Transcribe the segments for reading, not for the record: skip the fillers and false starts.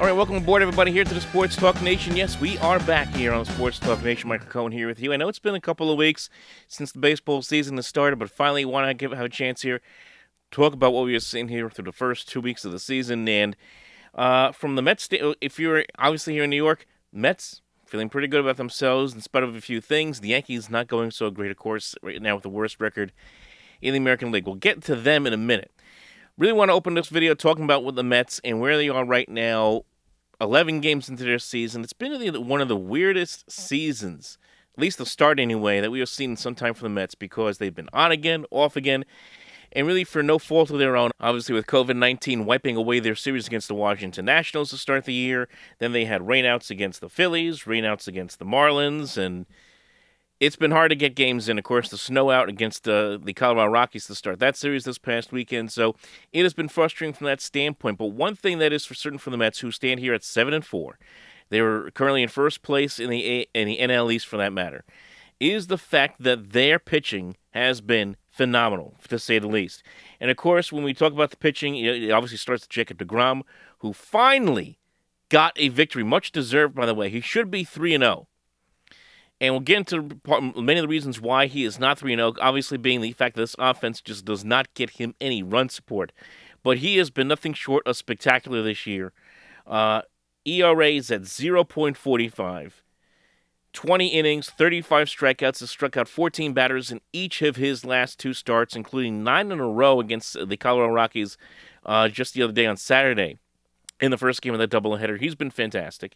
All right, welcome aboard, everybody, here to the Sports Talk Nation. Yes, we are back here on Sports Talk Nation. Michael Cohen here with you. I know it's been a couple of weeks since the baseball season has started, but finally want to have a chance here to talk about what we have seen here through the first 2 weeks of the season. And from the Mets, if you're obviously here in New York, Mets feeling pretty good about themselves in spite of a few things. The Yankees not going so great, of course, right now with the worst record in the American League. We'll get to them in a minute. Really want to open this video talking about what the Mets and where they are right now. 11 games into their season. It's been one of the weirdest seasons, at least the start anyway, that we have seen sometime from the Mets because they've been on again, off again, and really for no fault of their own. Obviously, with COVID-19 wiping away their series against the Washington Nationals to start the year, then they had rainouts against the Phillies, rainouts against the Marlins, and it's been hard to get games in. Of course, the snow out against the Colorado Rockies to start that series this past weekend. So it has been frustrating from that standpoint. But one thing that is for certain for the Mets, who stand here at 7-4, they are currently in first place in the NL East for that matter, is the fact that their pitching has been phenomenal, to say the least. And of course, when we talk about the pitching, it obviously starts with Jacob deGrom, who finally got a victory, much deserved, by the way. He should be 3-0. And we'll get into many of the reasons why he is not 3-0, obviously being the fact that this offense just does not get him any run support. But he has been nothing short of spectacular this year. ERA is at 0.45, 20 innings, 35 strikeouts, has struck out 14 batters in each of his last two starts, including 9 in a row against the Colorado Rockies just the other day on Saturday in the first game of that doubleheader. He's been fantastic.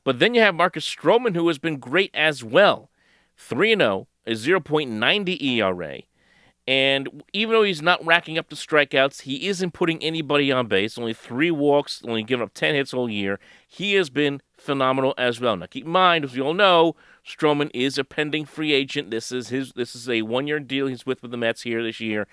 But then you have Marcus Stroman, who has been great as well. 3-0, a 0.90 ERA. And even though he's not racking up the strikeouts, he isn't putting anybody on base. Only 3 walks, only giving up 10 hits all year. He has been phenomenal as well. Now, keep in mind, as we all know, Stroman is a pending free agent. This is a 1-year deal he's with the Mets here this year.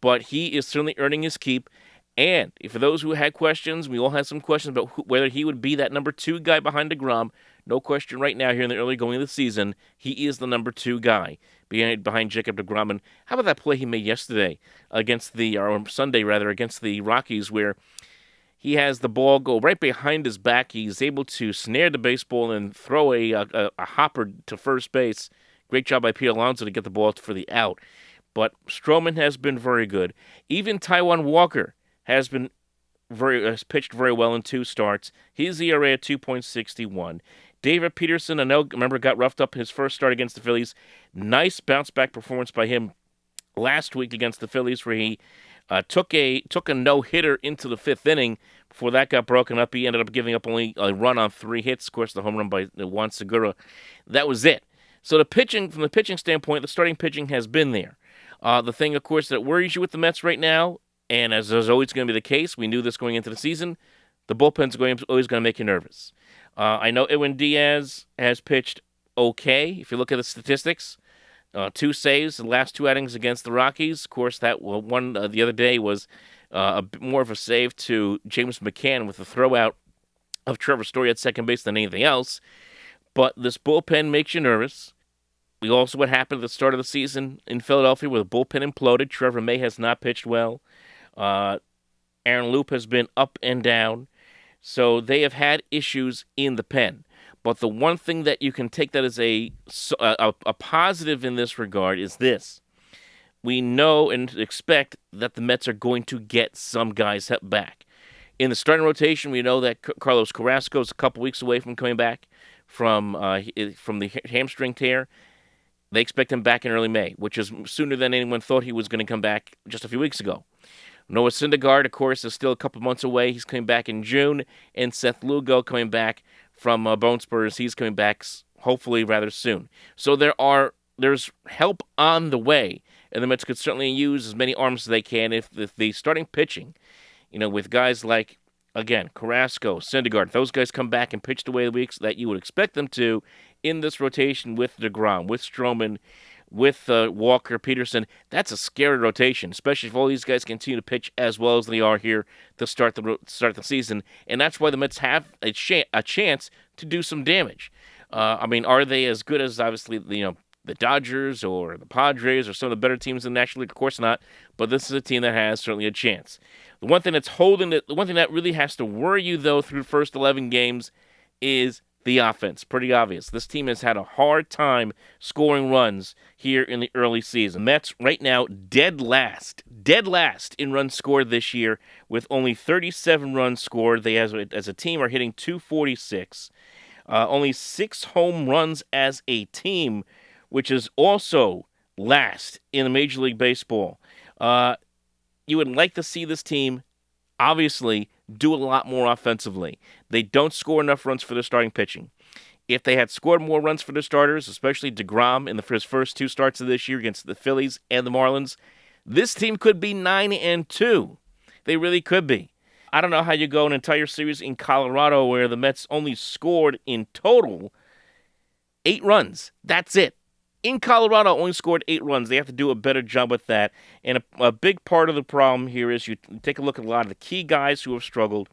But he is certainly earning his keep. And for those who had questions, we all had some questions about whether he would be that number 2 guy behind deGrom. No question right now here in the early going of the season, he is the number 2 guy behind Jacob deGrom. And how about that play he made yesterday or Sunday rather, against the Rockies, where he has the ball go right behind his back. He's able to snare the baseball and throw a hopper to first base. Great job by Pete Alonso to get the ball for the out. But Stroman has been very good. Even Taijuan Walker has pitched very well in 2 starts. His ERA at 2.61. David Peterson, I know, remember, got roughed up his first start against the Phillies. Nice bounce-back performance by him last week against the Phillies, where he took a no-hitter into the 5th inning. Before that got broken up, he ended up giving up only a run on 3 hits. Of course, the home run by Juan Segura. That was it. So from the pitching standpoint, the starting pitching has been there. The thing, of course, that worries you with the Mets right now, and as is always going to be the case, we knew this going into the season, the bullpen's always going to make you nervous. I know Edwin Diaz has pitched okay. If you look at the statistics, 2 saves, the last 2 outings against the Rockies. Of course, that one the other day was a bit more of a save to James McCann with the throwout of Trevor Story at second base than anything else. But this bullpen makes you nervous. We also what happened at the start of the season in Philadelphia where the bullpen imploded. Trevor May has not pitched well. Aaron Loup has been up and down. So they have had issues in the pen. But the one thing that you can take that as a positive in this regard is this. We know and expect that the Mets are going to get some guys back. In the starting rotation, we know that Carlos Carrasco is a couple weeks away from coming back from the hamstring tear. They expect him back in early May, which is sooner than anyone thought he was going to come back just a few weeks ago. Noah Syndergaard, of course, is still a couple months away. He's coming back in June. And Seth Lugo coming back from Bone Spurs. He's coming back hopefully rather soon. So there's help on the way. And the Mets could certainly use as many arms as they can if the starting pitching, with guys like, again, Carrasco, Syndergaard, those guys come back and pitch the way that you would expect them to in this rotation with deGrom, with Stroman, with Walker, Peterson. That's a scary rotation, especially if all these guys continue to pitch as well as they are here to start the season. And that's why the Mets have a chance to do some damage. Are they as good as, obviously, the Dodgers or the Padres or some of the better teams in the National League. Of course not, but this is a team that has certainly a chance. The one thing that really has to worry you, though, through the first 11 games is the offense. Pretty obvious. This team has had a hard time scoring runs here in the early season. Mets right now dead last in runs scored this year with only 37 runs scored. They, as a team, are hitting 246. Only 6 home runs as a team, which is also last in the Major League Baseball. You would like to see this team, obviously, do a lot more offensively. They don't score enough runs for their starting pitching. If they had scored more runs for their starters, especially deGrom in his first 2 starts of this year against the Phillies and the Marlins, this team could be 9-2. They really could be. I don't know how you go an entire series in Colorado where the Mets only scored in total 8 runs. That's it. In Colorado, only scored 8 runs. They have to do a better job with that. And a big part of the problem here is you take a look at a lot of the key guys who have struggled.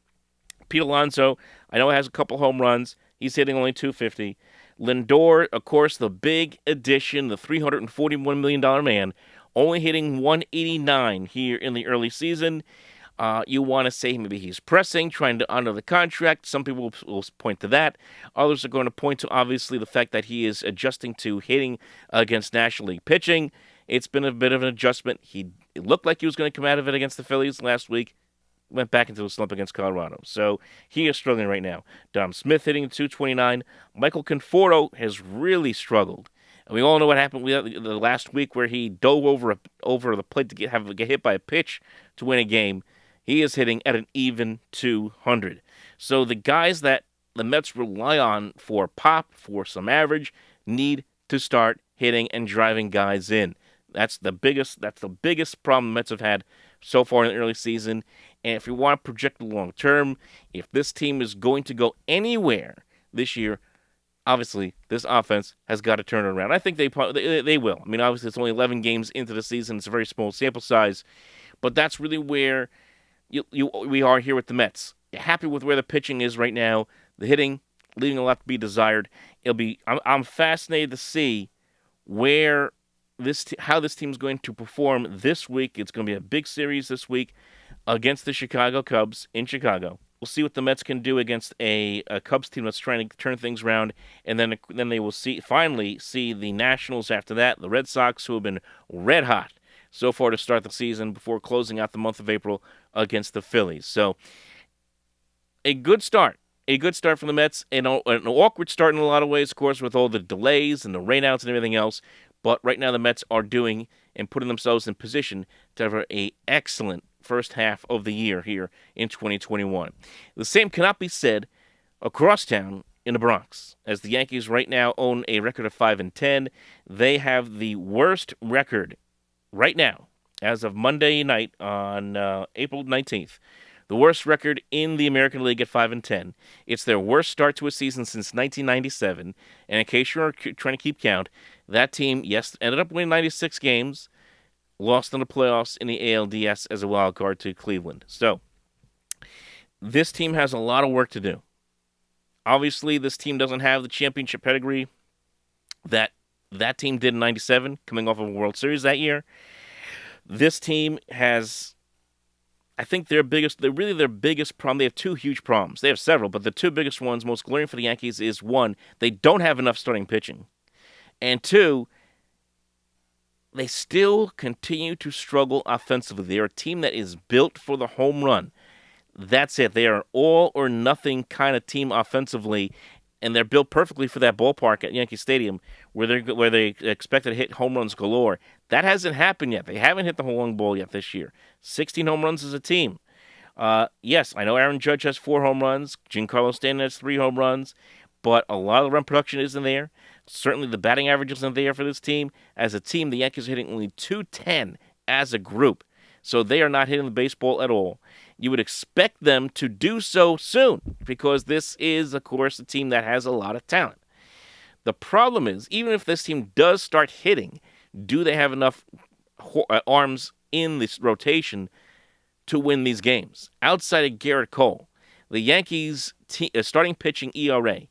Pete Alonso, I know, has a couple home runs. He's hitting only 250. Lindor, of course, the big addition, the $341 million man, only hitting 189 here in the early season. You want to say maybe he's pressing, trying to honor the contract. Some people will point to that. Others are going to point to, obviously, the fact that he is adjusting to hitting against National League pitching. It's been a bit of an adjustment. It looked like he was going to come out of it against the Phillies last week. Went back into a slump against Colorado. So he is struggling right now. Dom Smith hitting 229. Michael Conforto has really struggled. And we all know what happened the last week where he dove over the plate to get hit by a pitch to win a game. He is hitting at an even 200. So the guys that the Mets rely on for pop, for some average, need to start hitting and driving guys in. That's the biggest problem the Mets have had so far in the early season. And if you want to project the long term, if this team is going to go anywhere this year, obviously this offense has got to turn it around. I think they will. I mean, obviously it's only 11 games into the season. It's a very small sample size. But that's really where we are here with the Mets. You're happy with where the pitching is right now. The hitting, leaving a lot to be desired. I'm fascinated to see how this team is going to perform this week. It's going to be a big series this week against the Chicago Cubs in Chicago. We'll see what the Mets can do against a Cubs team that's trying to turn things around, and then they will finally see the Nationals after that, the Red Sox, who have been red hot so far to start the season before closing out the month of April against the Phillies. So a good start for the Mets, and an awkward start in a lot of ways, of course, with all the delays and the rainouts and everything else. But right now the Mets are doing and putting themselves in position to have an excellent first half of the year here in 2021. The same cannot be said across town in the Bronx, as the Yankees right now own a record of 5-10. They have the worst record right now, as of Monday night on April 19th, the worst record in the American League at 5-10. It's their worst start to a season since 1997. And in case you're trying to keep count, that team, yes, ended up winning 96 games, lost in the playoffs in the ALDS as a wild card to Cleveland. So this team has a lot of work to do. Obviously, this team doesn't have the championship pedigree that team did in 97, coming off of a World Series that year. This team has, I think, their biggest problem. They have 2 huge problems. They have several, but the 2 biggest ones, most glaring for the Yankees, is 1, they don't have enough starting pitching. And 2, they still continue to struggle offensively. They're a team that is built for the home run. That's it. They are an all-or-nothing kind of team offensively, and they're built perfectly for that ballpark at Yankee Stadium where they expect to hit home runs galore. That hasn't happened yet. They haven't hit the long ball yet this year. 16 home runs as a team. Yes, I know Aaron Judge has 4 home runs. Giancarlo Stanton has 3 home runs. But a lot of the run production isn't there. Certainly the batting average isn't there for this team. As a team, the Yankees are hitting only .210 as a group. So they are not hitting the baseball at all. You would expect them to do so soon because this is, of course, a team that has a lot of talent. The problem is, even if this team does start hitting, do they have enough arms in this rotation to win these games? Outside of Garrett Cole, the Yankees' starting pitching ERA,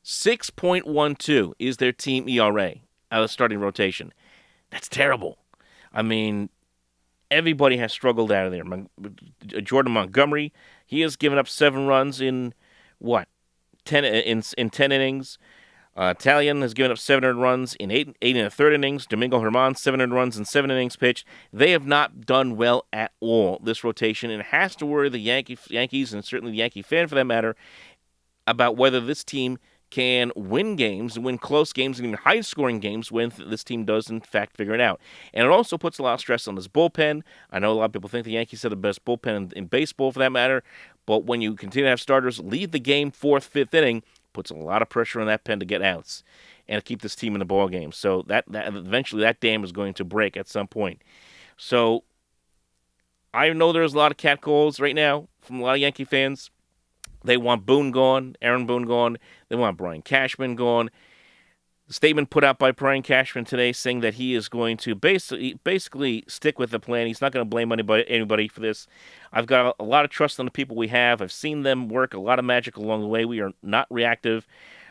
6.12 is their team ERA. out of the starting rotation. That's terrible. I mean, everybody has struggled out of there. Jordan Montgomery, he has given up 7 runs in what 10 innings. Talion has given up 700 runs in eight and a third innings. Domingo Germán, 700 runs in 7 innings pitched. They have not done well at all, this rotation, and it has to worry the Yankees, and certainly the Yankee fan for that matter, about whether this team can win games, win close games, and even high-scoring games when this team does, in fact, figure it out. And it also puts a lot of stress on this bullpen. I know a lot of people think the Yankees have the best bullpen in baseball, for that matter, but when you continue to have starters lead the game 4th, 5th inning, puts a lot of pressure on that pen to get outs and to keep this team in the ball game. So that eventually that dam is going to break at some point. So I know there's a lot of catcalls right now from a lot of Yankee fans. They want Boone gone, Aaron Boone gone. They want Brian Cashman gone. The statement put out by Brian Cashman today saying that he is going to basically stick with the plan. He's not going to blame anybody for this. I've got a lot of trust in the people we have. I've seen them work a lot of magic along the way. We are not reactive.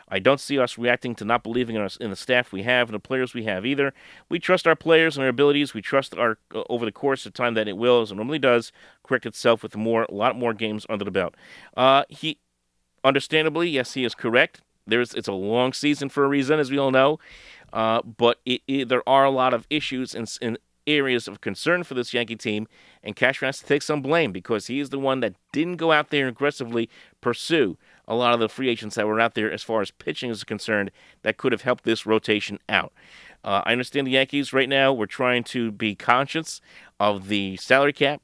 I don't see us reacting to not believing in the staff we have and the players we have either. We trust our players and their abilities. We trust over the course of time that it will, as it normally does, correct itself with a lot more games under the belt. He, understandably, yes, he is correct. It's a long season for a reason, as we all know, but there are a lot of issues in areas of concern for this Yankee team, and Cashman has to take some blame because he is the one that didn't go out there and aggressively pursue a lot of the free agents that were out there as far as pitching is concerned that could have helped this rotation out. I understand the Yankees right now, we're trying to be conscious of the salary cap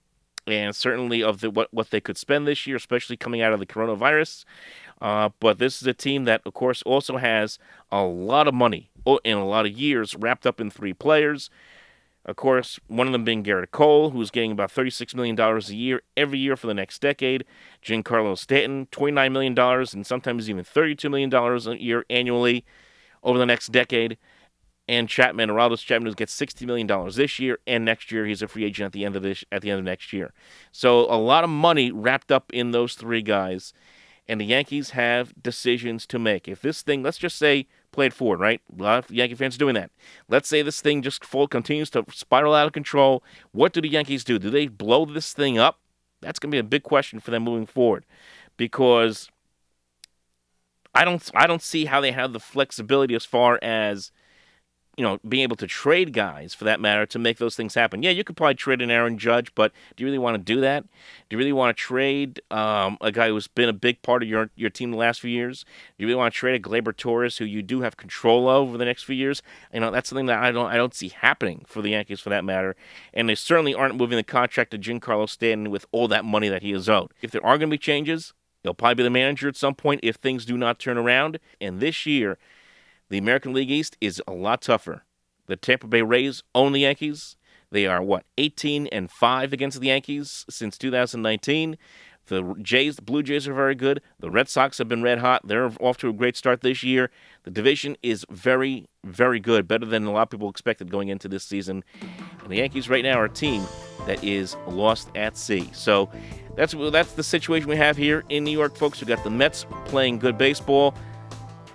and certainly of what they could spend this year, especially coming out of the coronavirus. But this is a team that, of course, also has a lot of money and a lot of years wrapped up in 3 players. Of course, one of them being Garrett Cole, who's getting about $36 million a year every year for the next decade. Giancarlo Stanton, $29 million and sometimes even $32 million a year annually over the next decade. And Chapman, Aroldis Chapman, who gets $60 million this year, and next year he's a free agent at the end of next year. So a lot of money wrapped up in those 3 guys. And the Yankees have decisions to make. If this thing, let's just say, play it forward, right? A lot of Yankee fans doing that. Let's say this thing just continues to spiral out of control. What do the Yankees do? Do they blow this thing up? That's going to be a big question for them moving forward, because I don't see how they have the flexibility as far as being able to trade guys, for that matter, to make those things happen. Yeah, you could probably trade an Aaron Judge, but do you really want to do that? Do you really want to trade a guy who's been a big part of your team the last few years? Do you really want to trade a Gleyber Torres, who you do have control of over the next few years? That's something that I don't see happening for the Yankees, for that matter. And they certainly aren't moving the contract to Giancarlo Stanton with all that money that he is owed. If there are going to be changes, he'll probably be the manager at some point if things do not turn around. And this year, the American League East is a lot tougher. The Tampa Bay Rays own the Yankees. They are, 18-5 against the Yankees since 2019. The Blue Jays are very good. The Red Sox have been red hot. They're off to a great start this year. The division is very, very good, better than a lot of people expected going into this season. And the Yankees right now are a team that is lost at sea. So that's the situation we have here in New York, folks. We've got the Mets playing good baseball.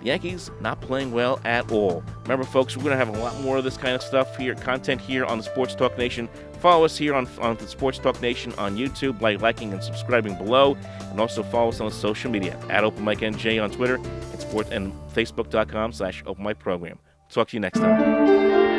The Yankees not playing well at all. Remember, folks, we're going to have a lot more of this kind of stuff here, content here on the Sports Talk Nation. Follow us here on the Sports Talk Nation on YouTube by liking and subscribing below, and also follow us on social media at OpenMicNJ on Twitter and Facebook.com/OpenMicProgram. Talk to you next time.